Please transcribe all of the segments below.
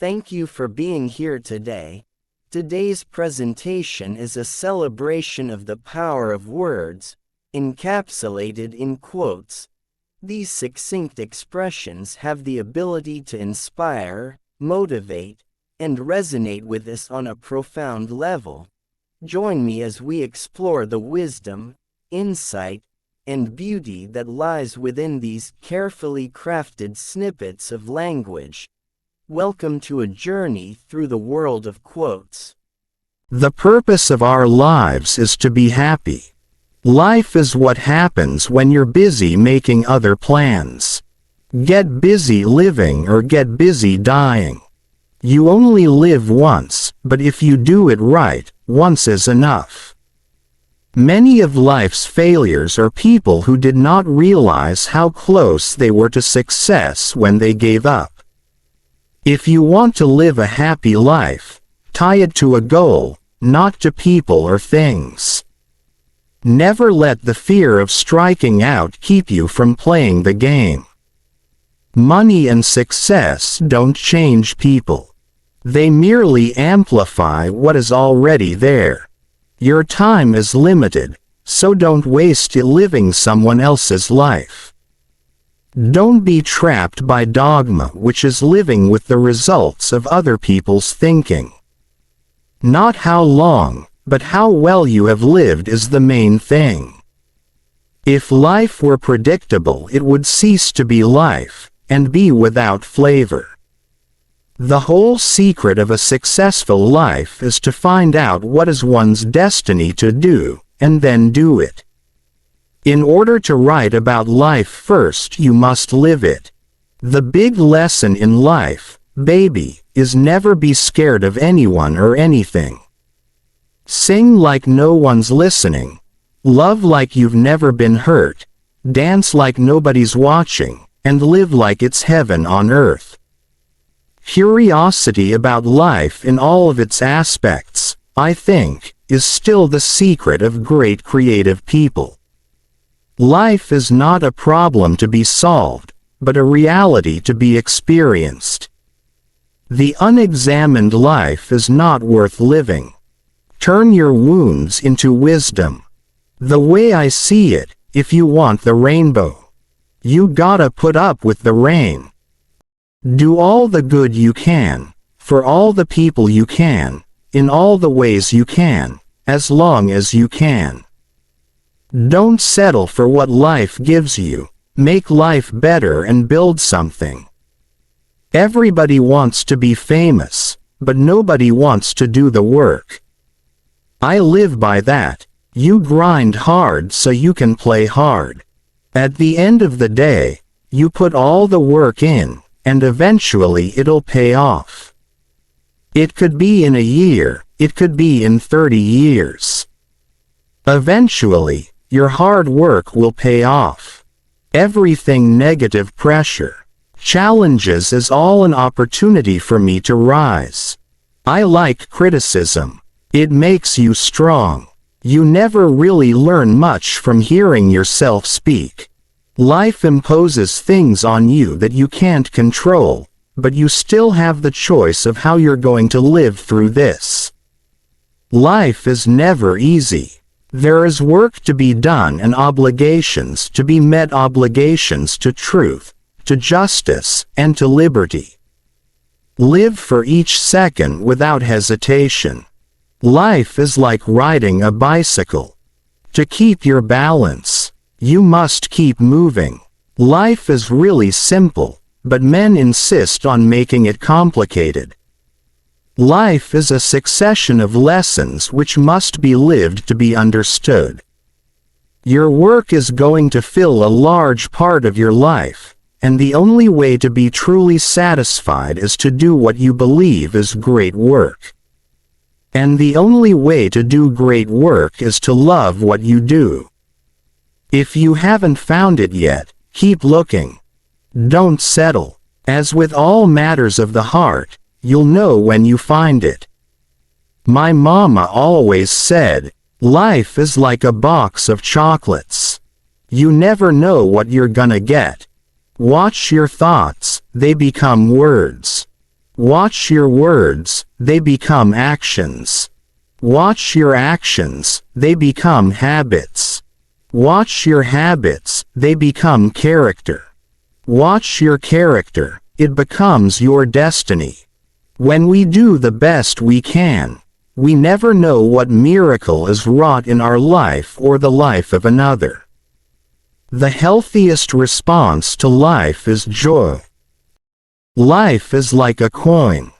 Thank you for being here today. Today's presentation is a celebration of the power of words, encapsulated in quotes. These succinct expressions have the ability to inspire, motivate, and resonate with us on a profound level. Join me as we explore the wisdom, insight, and beauty that lies within these carefully crafted snippets of language. Welcome to a journey through the world of quotes. The purpose of our lives is to be happy. Life is what happens when you're busy making other plans. Get busy living or get busy dying. You only live once, but if you do it right, once is enough. Many of life's failures are people who did not realize how close they were to success when they gave up. If you want to live a happy life, tie it to a goal, not to people or things. Never let the fear of striking out keep you from playing the game. Money and success don't change people. They merely amplify what is already there. Your time is limited, so don't waste it living someone else's life. Don't be trapped by dogma, which is living with the results of other people's thinking. Not how long, but how well you have lived is the main thing. If life were predictable, it would cease to be life, and be without flavor. The whole secret of a successful life is to find out what is one's destiny to do, and then do it. In order to write about life first, you must live it. The big lesson in life, baby, is never be scared of anyone or anything. Sing like no one's listening. Love like you've never been hurt. Dance like nobody's watching, and live like it's heaven on earth. Curiosity about life in all of its aspects, I think, is still the secret of great creative people. Life is not a problem to be solved, but a reality to be experienced. The unexamined life is not worth living. Turn your wounds into wisdom. The way I see it, if you want the rainbow, you gotta put up with the rain. Do all the good you can, for all the people you can, in all the ways you can, as long as you can. Don't settle for what life gives you. Make life better and build something. Everybody wants to be famous, but nobody wants to do the work. I live by that. You grind hard so you can play hard. At the end of the day, you put all the work in, and eventually it'll pay off. It could be in a year, it could be in 30 years. Eventually, your hard work will pay off. Everything negative pressure, challenges is all an opportunity for me to rise. I like criticism. It makes you strong. You never really learn much from hearing yourself speak. Life imposes things on you that you can't control, but you still have the choice of how you're going to live through this. Life is never easy. There is work to be done and obligations to be met, obligations to truth, to justice, and to liberty. Live for each second without hesitation. Life is like riding a bicycle. To keep your balance, you must keep moving. Life is really simple, but men insist on making it complicated. Life is a succession of lessons which must be lived to be understood. Your work is going to fill a large part of your life, and the only way to be truly satisfied is to do what you believe is great work. And the only way to do great work is to love what you do. If you haven't found it yet, keep looking. Don't settle. As with all matters of the heart, you'll know when you find it. My mama always said, life is like a box of chocolates. You never know what you're gonna get. Watch your thoughts, they become words. Watch your words, they become actions. Watch your actions, they become habits. Watch your habits, they become character. Watch your character, it becomes your destiny. When we do the best we can, we never know what miracle is wrought in our life or the life of another. The healthiest response to life is joy. Life is like a coin.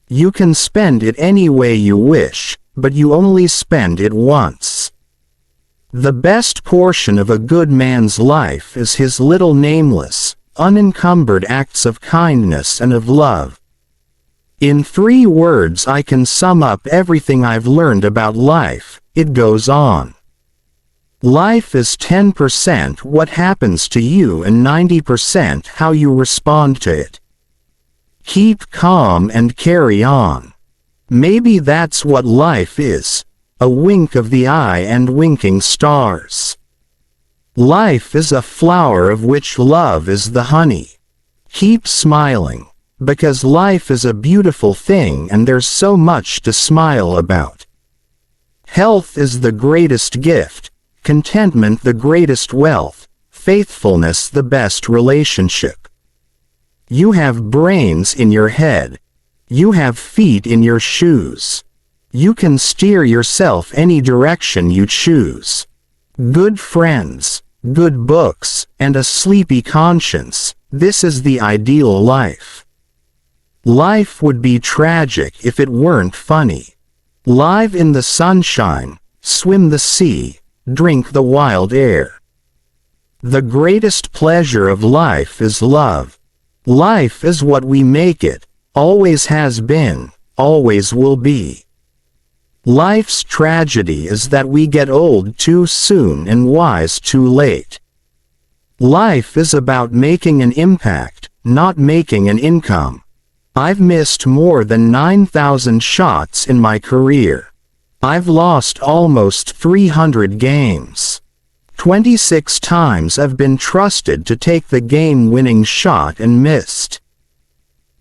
You can spend it any way you wish, but you only spend it once. The best portion of a good man's life is his little nameless, unencumbered acts of kindness and of love. In 3 words I can sum up everything I've learned about life, it goes on. Life is 10% what happens to you and 90% how you respond to it. Keep calm and carry on. Maybe that's what life is, a wink of the eye and winking stars. Life is a flower of which love is the honey. Keep smiling, because life is a beautiful thing and there's so much to smile about. Health is the greatest gift, contentment the greatest wealth, faithfulness the best relationship. You have brains in your head. You have feet in your shoes. You can steer yourself any direction you choose. Good friends, good books, and a sleepy conscience, this is the ideal life. Life would be tragic if it weren't funny. Live in the sunshine, swim the sea, drink the wild air. The greatest pleasure of life is love. Life is what we make it, always has been, always will be. Life's tragedy is that we get old too soon and wise too late. Life is about making an impact, not making an income. I've missed more than 9,000 shots in my career. I've lost almost 300 games. 26 times I've been trusted to take the game-winning shot and missed.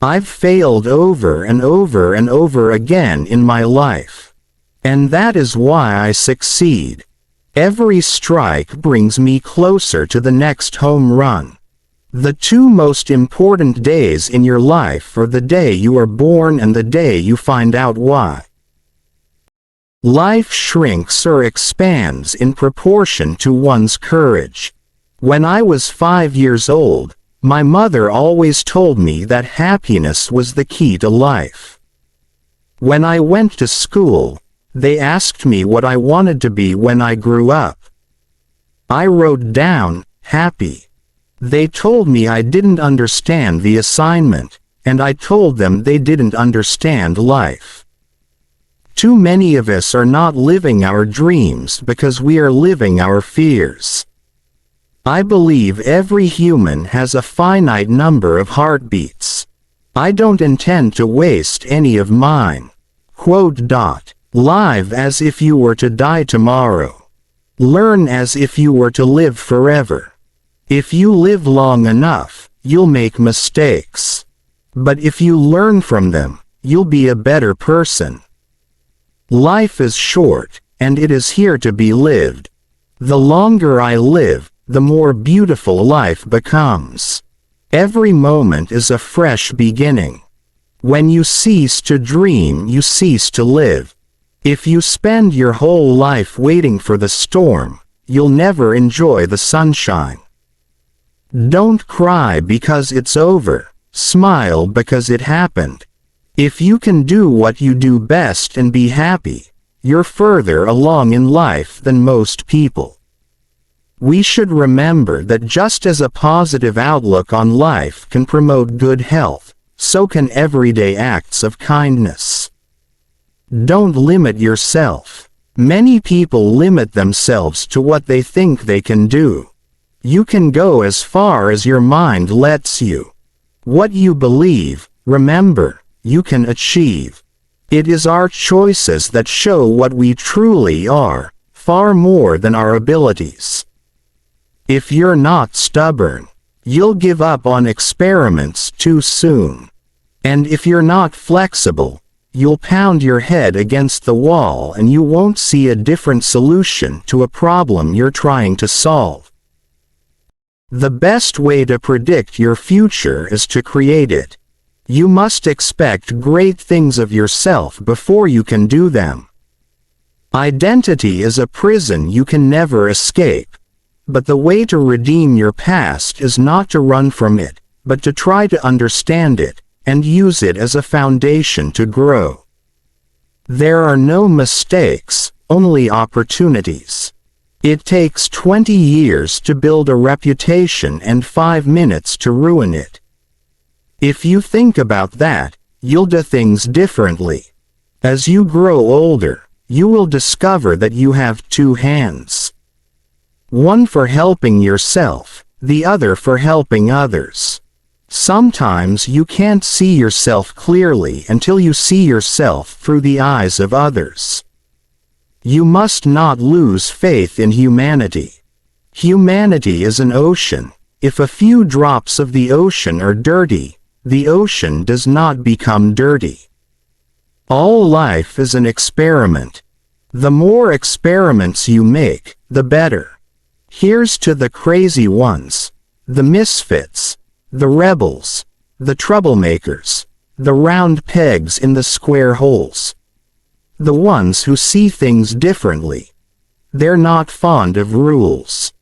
I've failed over and over and over again in my life. And that is why I succeed. Every strike brings me closer to the next home run. The 2 most important days in your life are the day you are born and the day you find out why. Life shrinks or expands in proportion to one's courage. When I was 5 years old, my mother always told me that happiness was the key to life. When I went to school, they asked me what I wanted to be when I grew up. I wrote down, happy. They told me I didn't understand the assignment, and I told them they didn't understand life. Too many of us are not living our dreams because we are living our fears. I believe every human has a finite number of heartbeats. I don't intend to waste any of mine. Live as if you were to die tomorrow. Learn as if you were to live forever. If you live long enough, you'll make mistakes. But if you learn from them, you'll be a better person. Life is short, and it is here to be lived. The longer I live, the more beautiful life becomes. Every moment is a fresh beginning. When you cease to dream, you cease to live. If you spend your whole life waiting for the storm, you'll never enjoy the sunshine. Don't cry because it's over, smile because it happened. If you can do what you do best and be happy, you're further along in life than most people. We should remember that just as a positive outlook on life can promote good health, so can everyday acts of kindness. Don't limit yourself. Many people limit themselves to what they think they can do. You can go as far as your mind lets you. What you believe, remember, you can achieve. It is our choices that show what we truly are, far more than our abilities. If you're not stubborn, you'll give up on experiments too soon. And if you're not flexible, you'll pound your head against the wall and you won't see a different solution to a problem you're trying to solve. The best way to predict your future is to create it. You must expect great things of yourself before you can do them. Identity is a prison you can never escape, but the way to redeem your past is not to run from it, but to try to understand it, and use it as a foundation to grow. There are no mistakes, only opportunities. It takes 20 years to build a reputation and 5 minutes to ruin it. If you think about that, you'll do things differently. As you grow older, you will discover that you have 2 hands. One for helping yourself, the other for helping others. Sometimes you can't see yourself clearly until you see yourself through the eyes of others. You must not lose faith in humanity. Humanity is an ocean. If a few drops of the ocean are dirty, the ocean does not become dirty. All life is an experiment. The more experiments you make, the better. Here's to the crazy ones, the misfits, the rebels, the troublemakers, the round pegs in the square holes. The ones who see things differently. They're not fond of rules.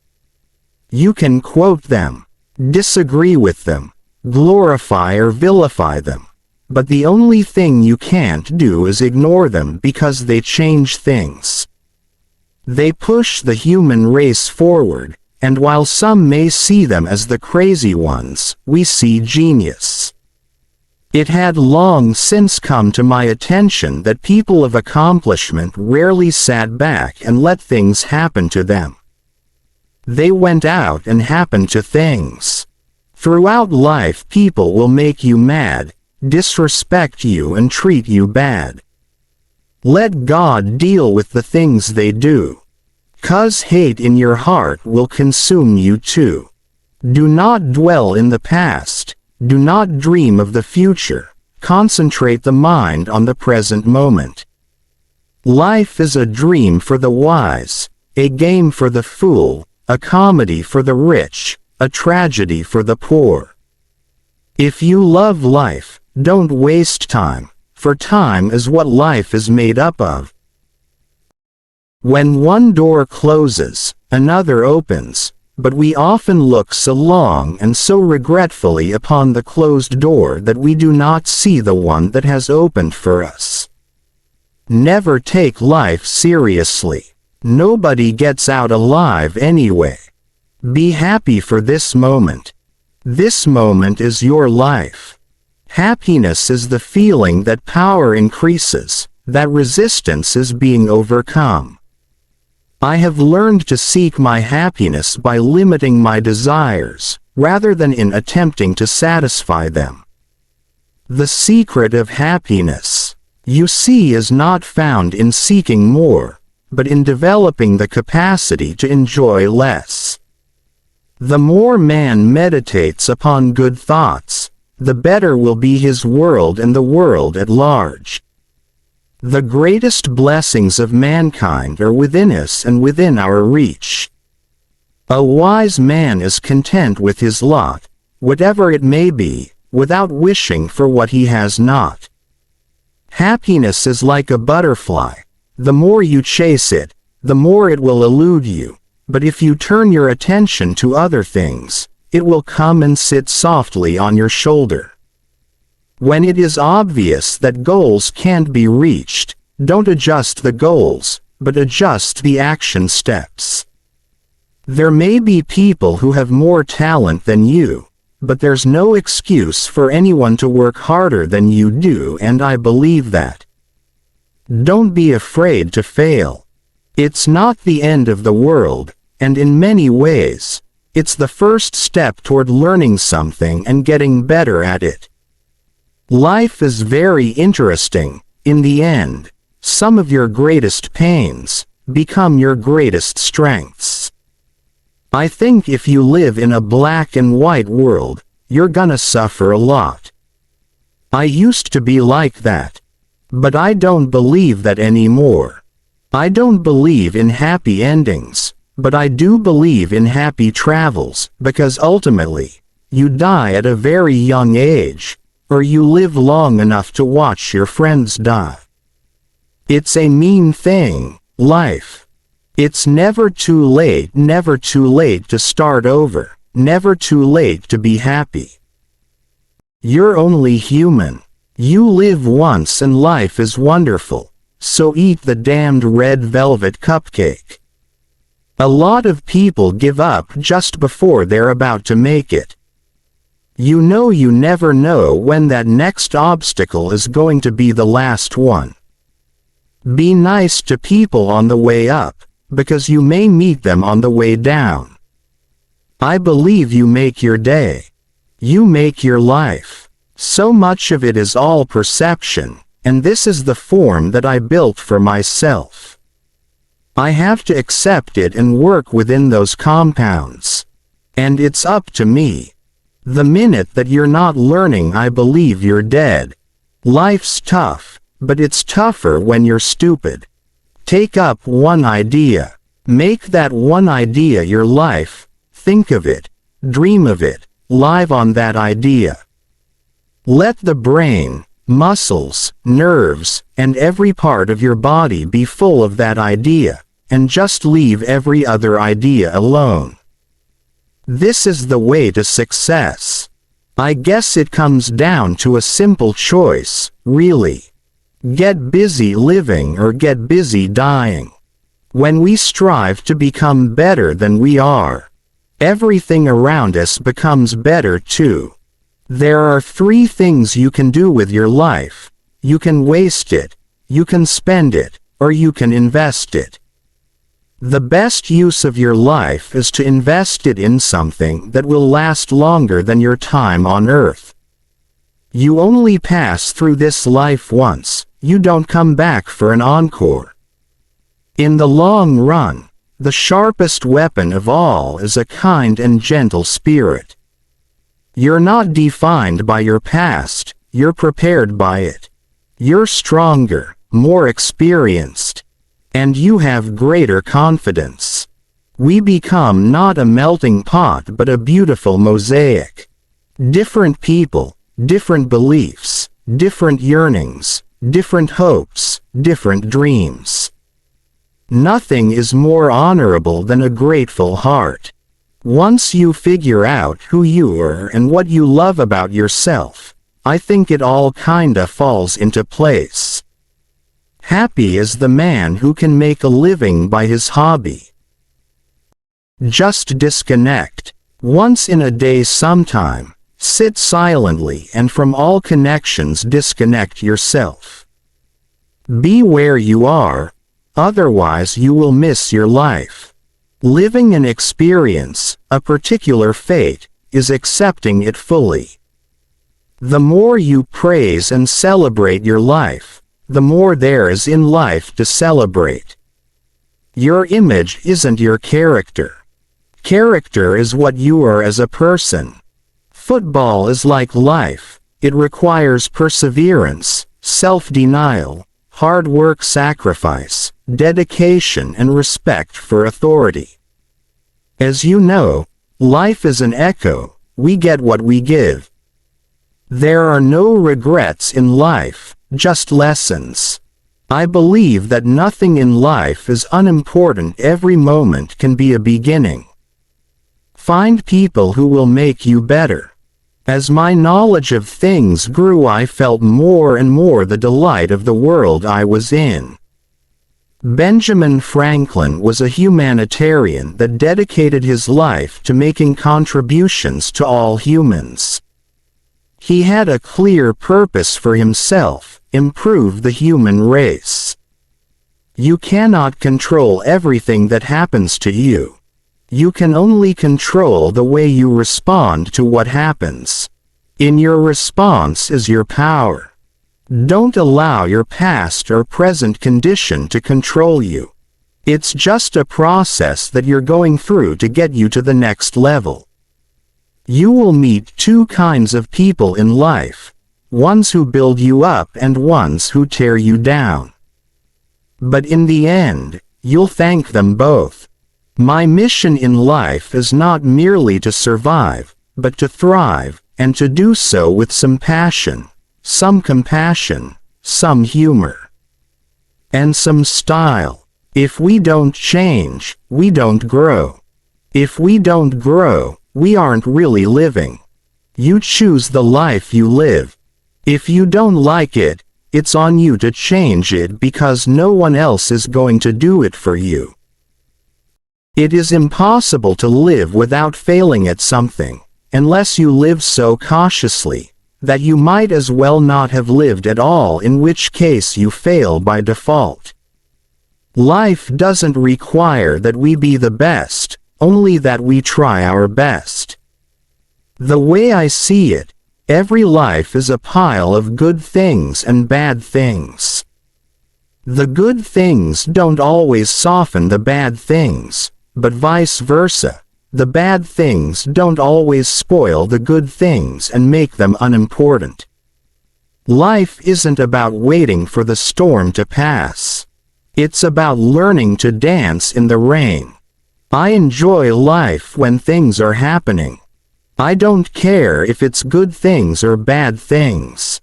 You can quote them, disagree with them, glorify or vilify them, but the only thing you can't do is ignore them because they change things. They push the human race forward, and while some may see them as the crazy ones, we see genius. It had long since come to my attention that people of accomplishment rarely sat back and let things happen to them. They went out and happened to things. Throughout life, people will make you mad, disrespect you and treat you bad. Let God deal with the things they do. 'Cause hate in your heart will consume you too. Do not dwell in the past, do not dream of the future, concentrate the mind on the present moment. Life is a dream for the wise, a game for the fool, a comedy for the rich, a tragedy for the poor. If you love life, don't waste time, for time is what life is made up of. When one door closes, another opens, but we often look so long and so regretfully upon the closed door that we do not see the one that has opened for us. Never take life seriously. Nobody gets out alive anyway. Be happy for this moment. This moment is your life. Happiness is the feeling that power increases, that resistance is being overcome. I have learned to seek my happiness by limiting my desires, rather than in attempting to satisfy them. The secret of happiness, you see, is not found in seeking more, but in developing the capacity to enjoy less. The more man meditates upon good thoughts, the better will be his world and the world at large. The greatest blessings of mankind are within us and within our reach. A wise man is content with his lot, whatever it may be, without wishing for what he has not. Happiness is like a butterfly. The more you chase it, the more it will elude you, but if you turn your attention to other things, it will come and sit softly on your shoulder. When it is obvious that goals can't be reached, don't adjust the goals, but adjust the action steps. There may be people who have more talent than you, but there's no excuse for anyone to work harder than you do, and I believe that. Don't be afraid to fail. It's not the end of the world, and in many ways, it's the first step toward learning something and getting better at it. Life is very interesting. In the end, some of your greatest pains become your greatest strengths. I think if you live in a black and white world, you're gonna suffer a lot. I used to be like that. But I don't believe that anymore. I don't believe in happy endings, but I do believe in happy travels, because ultimately, you die at a very young age, or you live long enough to watch your friends die. It's a mean thing, life. It's never too late to start over, never too late to be happy. You're only human. You live once and life is wonderful, so eat the damned red velvet cupcake. A lot of people give up just before they're about to make it. You never know when that next obstacle is going to be the last one. Be nice to people on the way up, because you may meet them on the way down. I believe you make your day. You make your life. So much of it is all perception, and this is the form that I built for myself. I have to accept it and work within those compounds. And it's up to me. The minute that you're not learning, I believe you're dead. Life's tough, but it's tougher when you're stupid. Take up one idea. Make that one idea your life. Think of it. Dream of it. Live on that idea. Let the brain, muscles, nerves, and every part of your body be full of that idea, and just leave every other idea alone. This is the way to success. I guess it comes down to a simple choice, really. Get busy living or get busy dying. When we strive to become better than we are, everything around us becomes better too. There are 3 things you can do with your life. You can waste it, you can spend it, or you can invest it. The best use of your life is to invest it in something that will last longer than your time on earth. You only pass through this life once, you don't come back for an encore. In the long run, the sharpest weapon of all is a kind and gentle spirit. You're not defined by your past, you're prepared by it. You're stronger, more experienced, and you have greater confidence. We become not a melting pot but a beautiful mosaic. Different people, different beliefs, different yearnings, different hopes, different dreams. Nothing is more honorable than a grateful heart. Once you figure out who you are and what you love about yourself, I think it all kinda falls into place. Happy is the man who can make a living by his hobby. Just disconnect. Once in a day sometime, sit silently and from all connections disconnect yourself. Be where you are, otherwise you will miss your life. Living an experience, a particular fate, is accepting it fully. The more you praise and celebrate your life, the more there is in life to celebrate. Your image isn't your character. Character is what you are as a person. Football is like life. It requires perseverance, self-denial, hard work, sacrifice, dedication, and respect for authority. As you know, life is an echo. We get what we give. There are no regrets in life, just lessons. I believe that nothing in life is unimportant. Every moment can be a beginning. Find people who will make you better. As my knowledge of things grew, I felt more and more the delight of the world I was in. Benjamin Franklin was a humanitarian that dedicated his life to making contributions to all humans. He had a clear purpose for himself: improve the human race. You cannot control everything that happens to you. You can only control the way you respond to what happens. In your response is your power. Don't allow your past or present condition to control you. It's just a process that you're going through to get you to the next level. You will meet 2 kinds of people in life: ones who build you up and ones who tear you down. But in the end, you'll thank them both. My mission in life is not merely to survive, but to thrive, and to do so with some passion, some compassion, some humor, and some style. If we don't change, we don't grow. If we don't grow, we aren't really living. You choose the life you live. If you don't like it, it's on you to change it because no one else is going to do it for you. It is impossible to live without failing at something, unless you live so cautiously that you might as well not have lived at all, in which case you fail by default. Life doesn't require that we be the best, only that we try our best. The way I see it, every life is a pile of good things and bad things. The good things don't always soften the bad things, but vice versa. The bad things don't always spoil the good things and make them unimportant. Life isn't about waiting for the storm to pass. It's about learning to dance in the rain. I enjoy life when things are happening. I don't care if it's good things or bad things.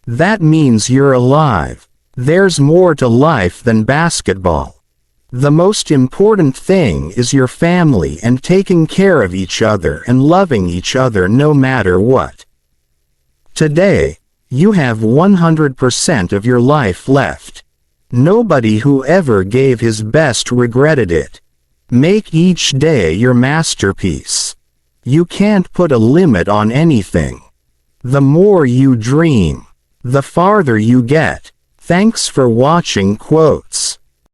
That means you're alive. There's more to life than basketball. The most important thing is your family and taking care of each other and loving each other no matter what. Today, you have 100% of your life left. Nobody who ever gave his best regretted it. Make each day your masterpiece. You can't put a limit on anything. The more you dream, the farther you get. Thanks for watching Quotes.